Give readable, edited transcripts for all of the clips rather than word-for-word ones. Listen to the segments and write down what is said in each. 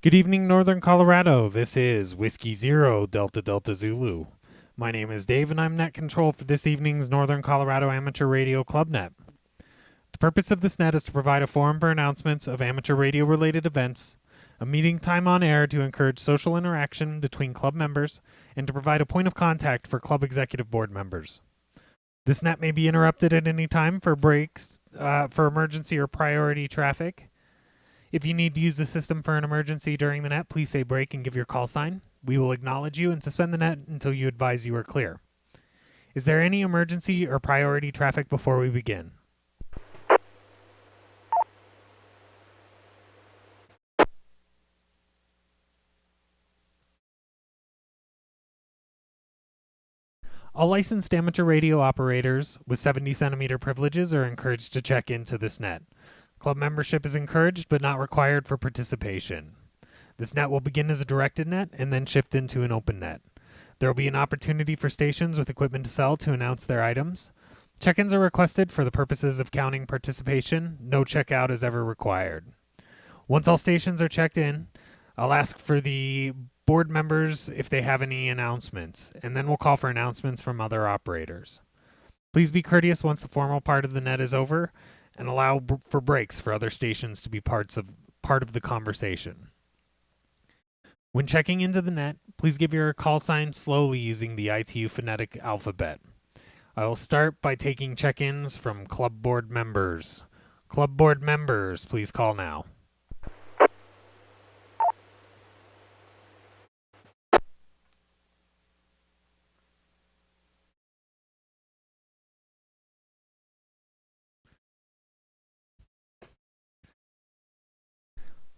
Good evening, Northern Colorado. This is Whiskey Zero Delta Delta Zulu. My name is Dave, and I'm net control for this evening's Northern Colorado Amateur Radio Club Net. The purpose of this net is to provide a forum for announcements of amateur radio-related events, a meeting time on air to encourage social interaction between club members, and to provide a point of contact for club executive board members. This net may be interrupted at any time for breaks, for emergency or priority traffic. If you need to use the system for an emergency during the net, please say break and give your call sign. We will acknowledge you and suspend the net until you advise you are clear. Is there any emergency or priority traffic before we begin? All licensed amateur radio operators with 70 centimeter privileges are encouraged to check into this net. Club membership is encouraged but not required for participation. This net will begin as a directed net and then shift into an open net. There will be an opportunity for stations with equipment to sell to announce their items. Check-ins are requested for the purposes of counting participation. No checkout is ever required. Once all stations are checked in, I'll ask for the board members if they have any announcements, and then we'll call for announcements from other operators. Please be courteous once the formal part of the net is over, and allow for breaks for other stations to be part of the conversation. When checking into the net, please give your call sign slowly using the ITU phonetic alphabet. I will start by taking check-ins from club board members. Club board members, please call now.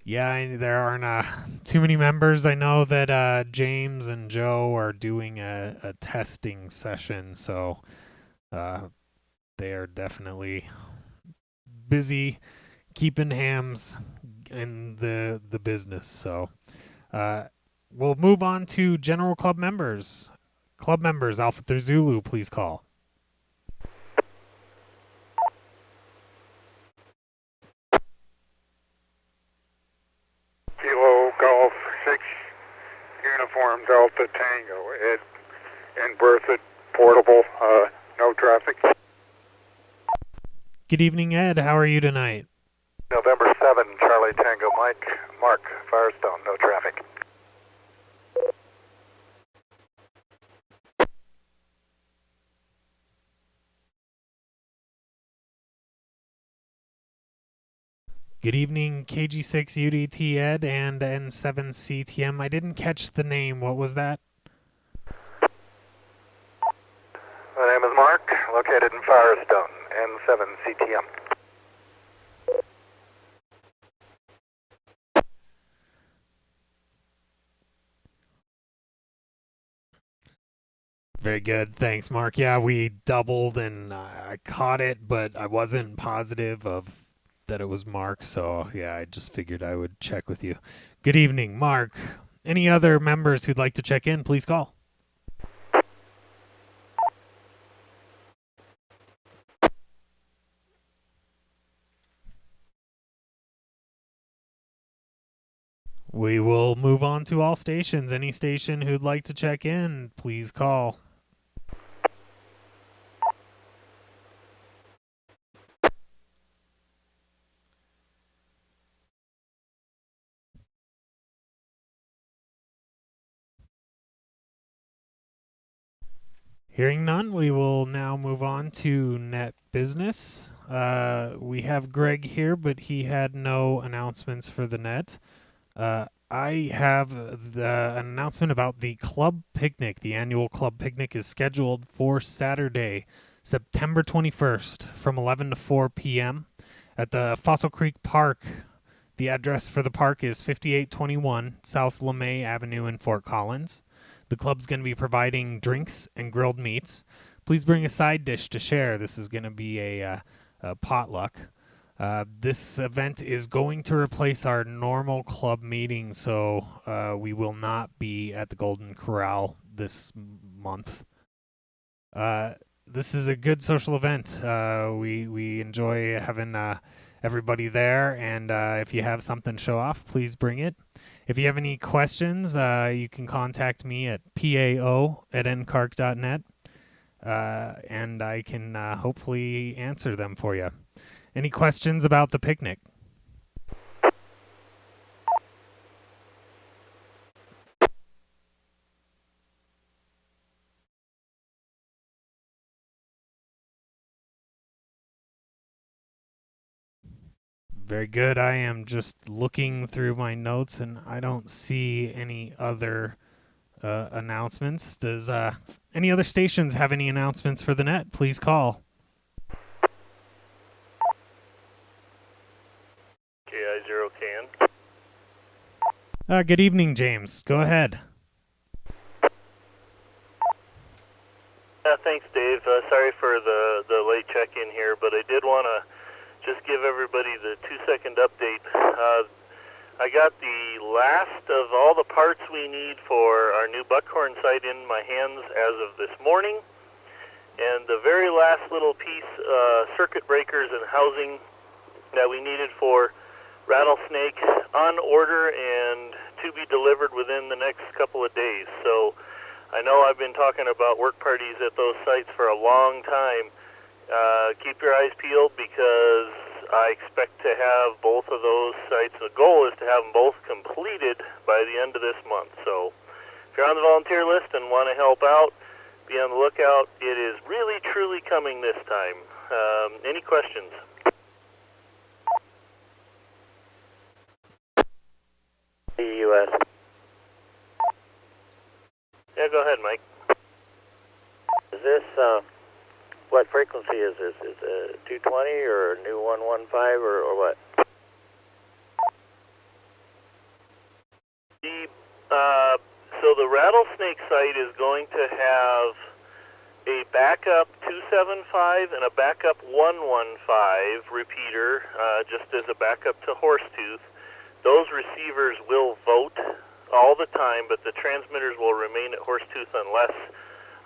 Yeah, there aren't too many members. I know that James and Joe are doing a testing session, so they are definitely busy keeping hams in the business. So we'll move on to general club members. Club members, Alpha through Zulu, please call. Kilo Golf 6 Uniform Delta Tango, Ed in Berthoud, portable, no traffic. Good evening, Ed. How are you tonight? November 7, Charlie Tango Mike, Mark, Firestone, no traffic. Good evening, KG6 UDT Ed and N7 CTM. I didn't catch the name. What was that? My name is Mark, located in Firestone, N7 CTM. Very good. Thanks, Mark. Yeah, we doubled and I caught it, but I wasn't positive of that it was Mark. So, yeah, I just figured I would check with you. Good evening, Mark. Any other members who'd like to check in, please call. We will move on to all stations. Any station who'd like to check in, please call. Hearing none, we will now move on to net business. We have Greg here, but he had no announcements for the net. I have an announcement about the club picnic. The annual club picnic is scheduled for Saturday, September 21st from 11 to 4 p.m. at the Fossil Creek Park. The address for the park is 5821 South LeMay Avenue in Fort Collins. The club's going to be providing drinks and grilled meats. Please bring a side dish to share. This is going to be a potluck. This event is going to replace our normal club meeting, so we will not be at the Golden Corral this month. This is a good social event. We enjoy having everybody there, and if you have something to show off, please bring it. If you have any questions, you can contact me at pao@ncarc.net, and I can hopefully answer them for you. Any questions about the picnic? Very good. I am just looking through my notes, and I don't see any other announcements. Does any other stations have any announcements for the net? Please call. KI0 can. Good evening, James. Go ahead. Thanks, Dave. Sorry for the late check-in here, but I did want to just give everybody the 2-second update. I got the last of all the parts we need for our new buckhorn site in my hands as of this morning, and the very last little piece, circuit breakers and housing that we needed for rattlesnake on order and to be delivered within the next couple of days. So I know I've been talking about work parties at those sites for a long time. Keep your eyes peeled because I expect to have both of those sites. The goal is to have them both completed by the end of this month. So if you're on the volunteer list and want to help out, be on the lookout. It is really, truly coming this time. Any questions? U.S. Yeah, go ahead, Mike. Is this, what frequency is this? Is it 220 or a new 115 or what? So the rattlesnake site is going to have a backup 275 and a backup 115 repeater, just as a backup to Horsetooth. Those receivers will vote all the time, but the transmitters will remain at Horsetooth unless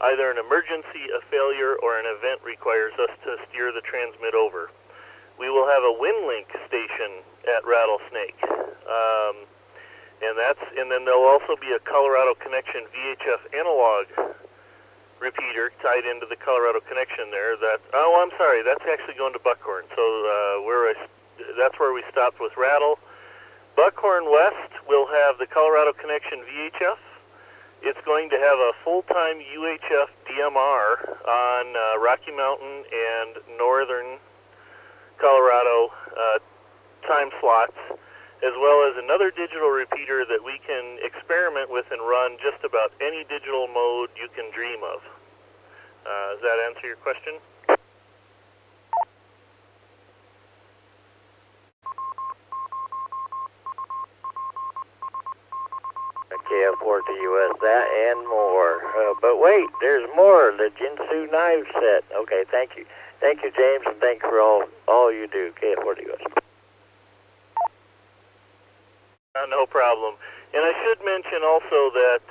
either an emergency, a failure, or an event requires us to steer the transmit over. We will have a WinLink station at Rattlesnake, and then there'll also be a Colorado Connection VHF analog repeater tied into the Colorado Connection there. I'm sorry, that's actually going to Buckhorn. So that's where we stopped with Rattle. Buckhorn West will have the Colorado Connection VHF. It's going to have a full-time UHF DMR on Rocky Mountain and northern Colorado time slots, as well as another digital repeater that we can experiment with and run just about any digital mode you can dream of. Does that answer your question? KF4 to US, that and more. But wait, there's more. The Jinsu knife set. Okay, thank you. Thank you, James, and thank you for all you do. KF4 to US. No problem. And I should mention also that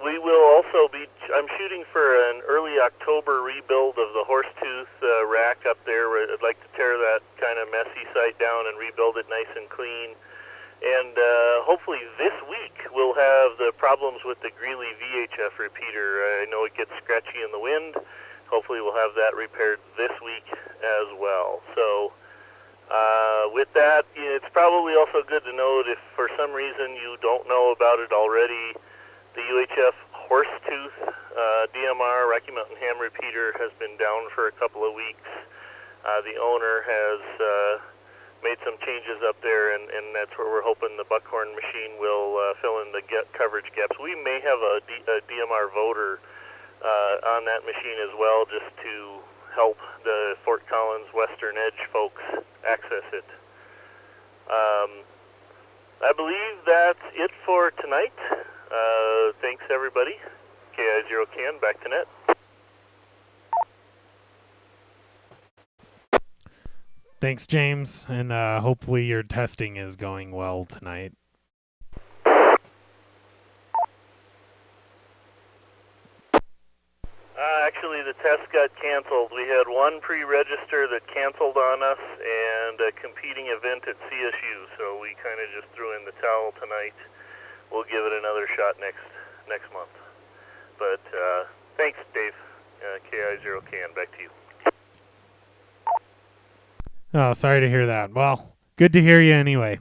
we will also be, I'm shooting for an early October rebuild of the Horsetooth rack up there. I'd like to tear that kind of messy site down and rebuild it nice and clean. And hopefully this week we'll have the problems with the Greeley VHF repeater. I know it gets scratchy in the wind. Hopefully we'll have that repaired this week as well. So with that, it's probably also good to know that if for some reason you don't know about it already, the UHF Horsetooth DMR Rocky Mountain ham repeater has been down for a couple of weeks. The owner has made some changes up there, and that's where we're hoping the Buckhorn machine will fill in the coverage gaps. We may have a DMR voter on that machine as well, just to help the Fort Collins Western Edge folks access it. I believe that's it for tonight. Thanks, everybody. KI0 can, back to net. Thanks, James, and hopefully your testing is going well tonight. I actually the test got canceled. We had one pre-register that canceled on us and a competing event at CSU, so we kind of just threw in the towel tonight. We'll give it another shot next month. But thanks, Dave. KI0KN, back to you. Oh, sorry to hear that. Well, good to hear you anyway.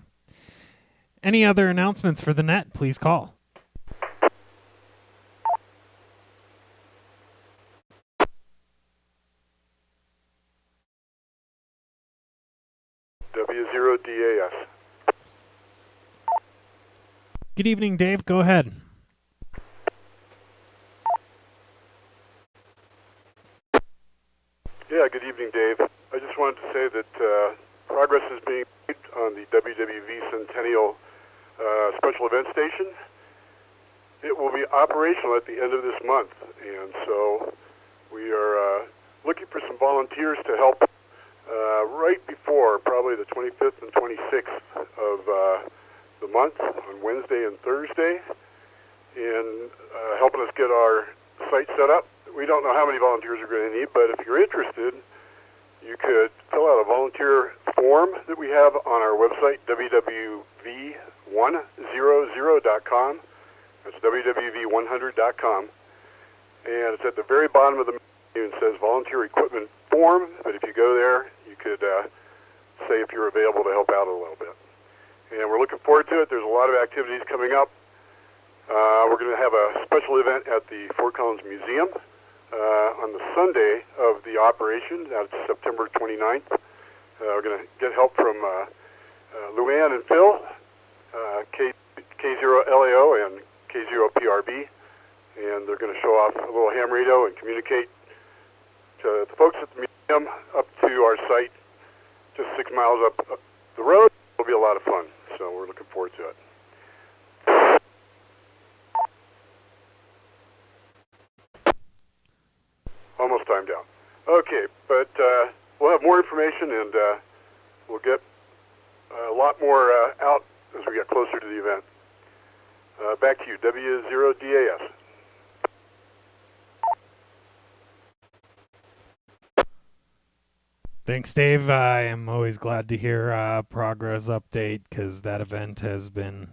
Any other announcements for the net, please call. W0DAS. Good evening, Dave. Go ahead. Yeah, good evening, Dave. I just wanted to say that progress is being made on the WWV Centennial Special Event Station. It will be operational at the end of this month, and so we are looking for some volunteers to help right before probably the 25th and 26th of the month on Wednesday and Thursday in helping us get our site set up. We don't know how many volunteers we're going to need, but if you're interested, you could fill out a volunteer form that we have on our website, www.v100.com. That's www.v100.com. And it's at the very bottom of the menu and says volunteer equipment form, but if you go there, you could say if you're available to help out a little bit. And we're looking forward to it. There's a lot of activities coming up. We're going to have a special event at the Fort Collins Museum on the Sunday of the operation. That's September 29th. We're going to get help from Luann and Phil, K0LAO and K0PRB, and they're going to show off a little ham radio and communicate to the folks at the museum up to our site, just 6 miles up the road. It'll be a lot of fun, so we're looking forward to it. Almost timed out. Okay, but we'll have more information and we'll get a lot more out as we get closer to the event. Back to you, W0DAS. Thanks, Dave. I am always glad to hear progress update because that event has been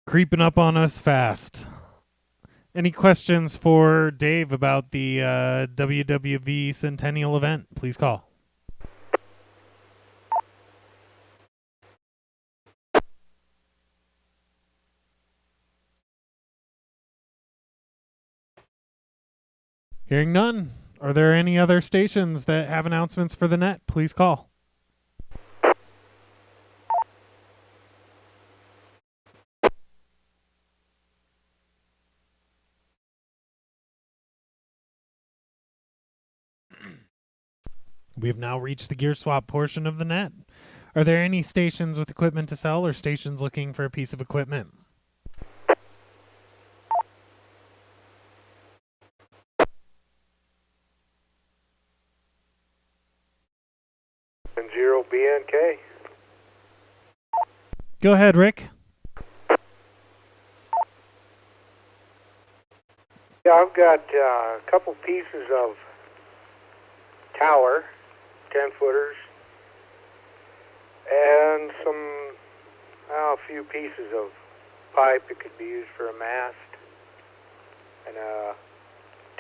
creeping up on us fast. Any questions for Dave about the WWV Centennial event? Please call. Hearing none. Are there any other stations that have announcements for the net? Please call. We have now reached the gear swap portion of the net. Are there any stations with equipment to sell or stations looking for a piece of equipment? N0BNK. Go ahead, Rick. Yeah, I've got a couple pieces of tower, 10-footers, and a few pieces of pipe that could be used for a mast, and a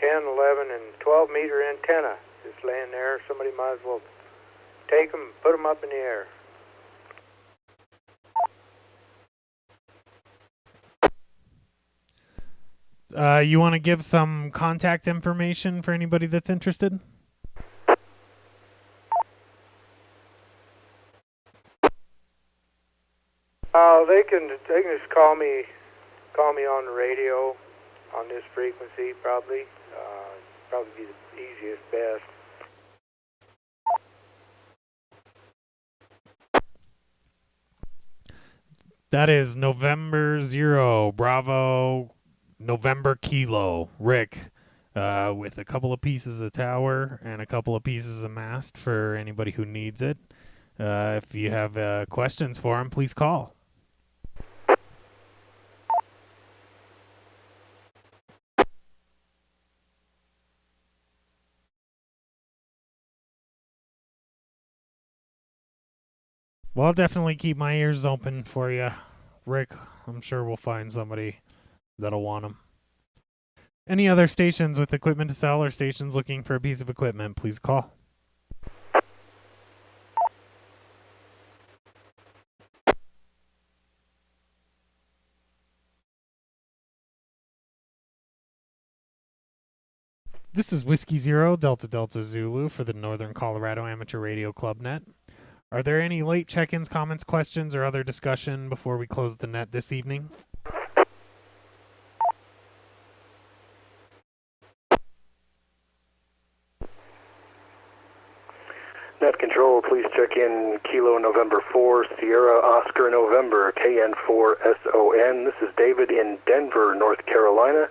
10, 11, and 12 meter antenna just laying there. Somebody might as well take them, put them up in the air. You want to give some contact information for anybody that's interested? They can just call me on the radio on this frequency, probably. Probably be the easiest, best. That is November 0, Bravo, November Kilo, Rick, with a couple of pieces of tower and a couple of pieces of mast for anybody who needs it. If you have questions for him, please call. Well, I'll definitely keep my ears open for you, Rick. I'm sure we'll find somebody that'll want them. Any other stations with equipment to sell or stations looking for a piece of equipment, please call. This is Whiskey Zero, Delta Delta Zulu for the Northern Colorado Amateur Radio Club Net. Are there any late check-ins, comments, questions, or other discussion before we close the net this evening? Net Control, please check in Kilo November 4, Sierra Oscar November, KN4SON. This is David in Denver, North Carolina.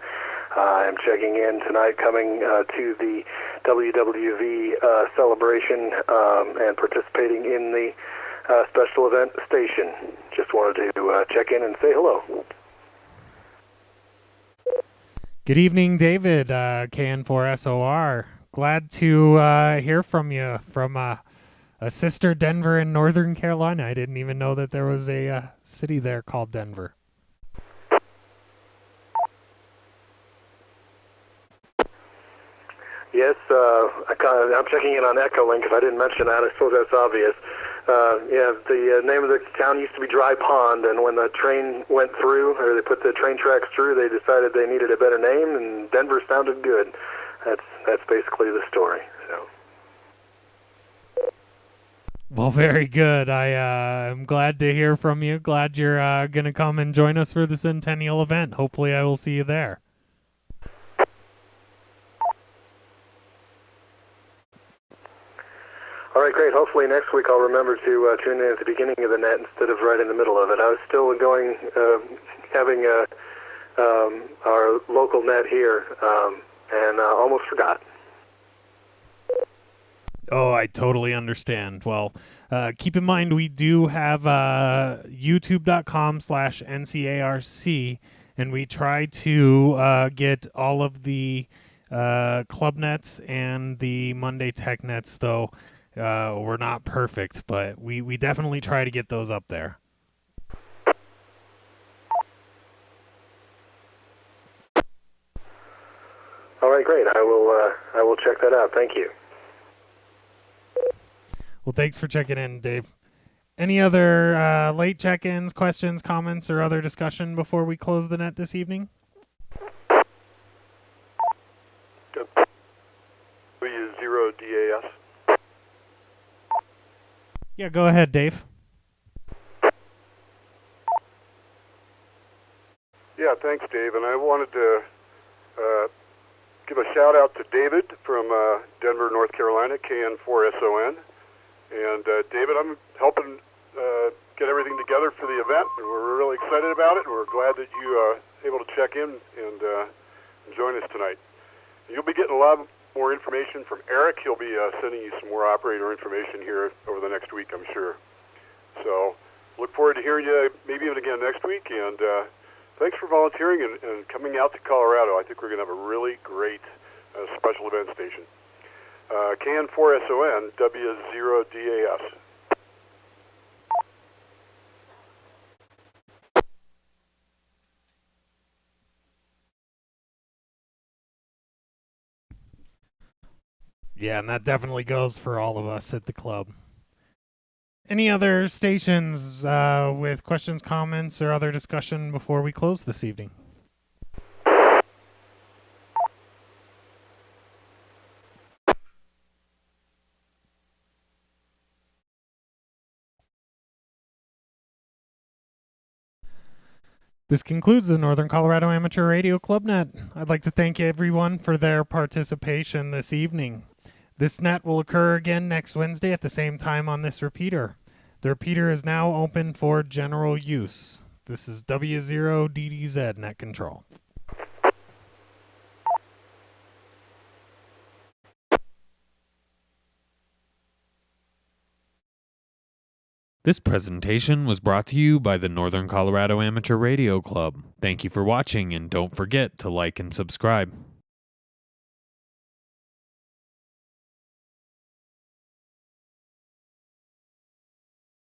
I'm checking in tonight, coming to the WWV celebration and participating in the special event station. Just wanted to check in and say hello. Good evening, David, KN4SOR. Glad to hear from you from a sister Denver in Northern Carolina. I didn't even know that there was a city there called Denver. Yes, I'm checking in on Echolink. If I didn't mention that, I suppose that's obvious. The name of the town used to be Dry Pond, and when the train went through, or they put the train tracks through, they decided they needed a better name, and Denver sounded good. That's basically the story. So. Well, very good. I'm glad to hear from you. Glad you're going to come and join us for the Centennial event. Hopefully I will see you there. All right, great. Hopefully next week I'll remember to tune in at the beginning of the net instead of right in the middle of it. I was still going, having our local net here, and almost forgot. Oh, I totally understand. Well, keep in mind we do have youtube.com/NCARC, and we try to get all of the club nets and the Monday Tech nets, though we're not perfect, but we definitely try to get those up there. All right, great. I will check that out. Thank you. Well, thanks for checking in, Dave. Any other late check-ins, questions, comments, or other discussion before we close the net this evening? W0DAS. Yeah, go ahead, Dave. Yeah, thanks, Dave. And I wanted to give a shout-out to David from Denver, North Carolina, KN4SON. And David, I'm helping get everything together for the event, and we're really excited about it, and we're glad that you are able to check in and join us tonight. You'll be getting a lot more information from Eric. He'll be sending you some more operator information here over the next week, I'm sure. So look forward to hearing you maybe even again next week, and thanks for volunteering and coming out to Colorado. I think we're going to have a really great special event station. KN4SON, W0DAS. Yeah, and that definitely goes for all of us at the club. Any other stations with questions, comments, or other discussion before we close this evening? This concludes the Northern Colorado Amateur Radio Club Net. I'd like to thank everyone for their participation this evening. This net will occur again next Wednesday at the same time on this repeater. The repeater is now open for general use. This is W0DDZ Net Control. This presentation was brought to you by the Northern Colorado Amateur Radio Club. Thank you for watching, and don't forget to like and subscribe.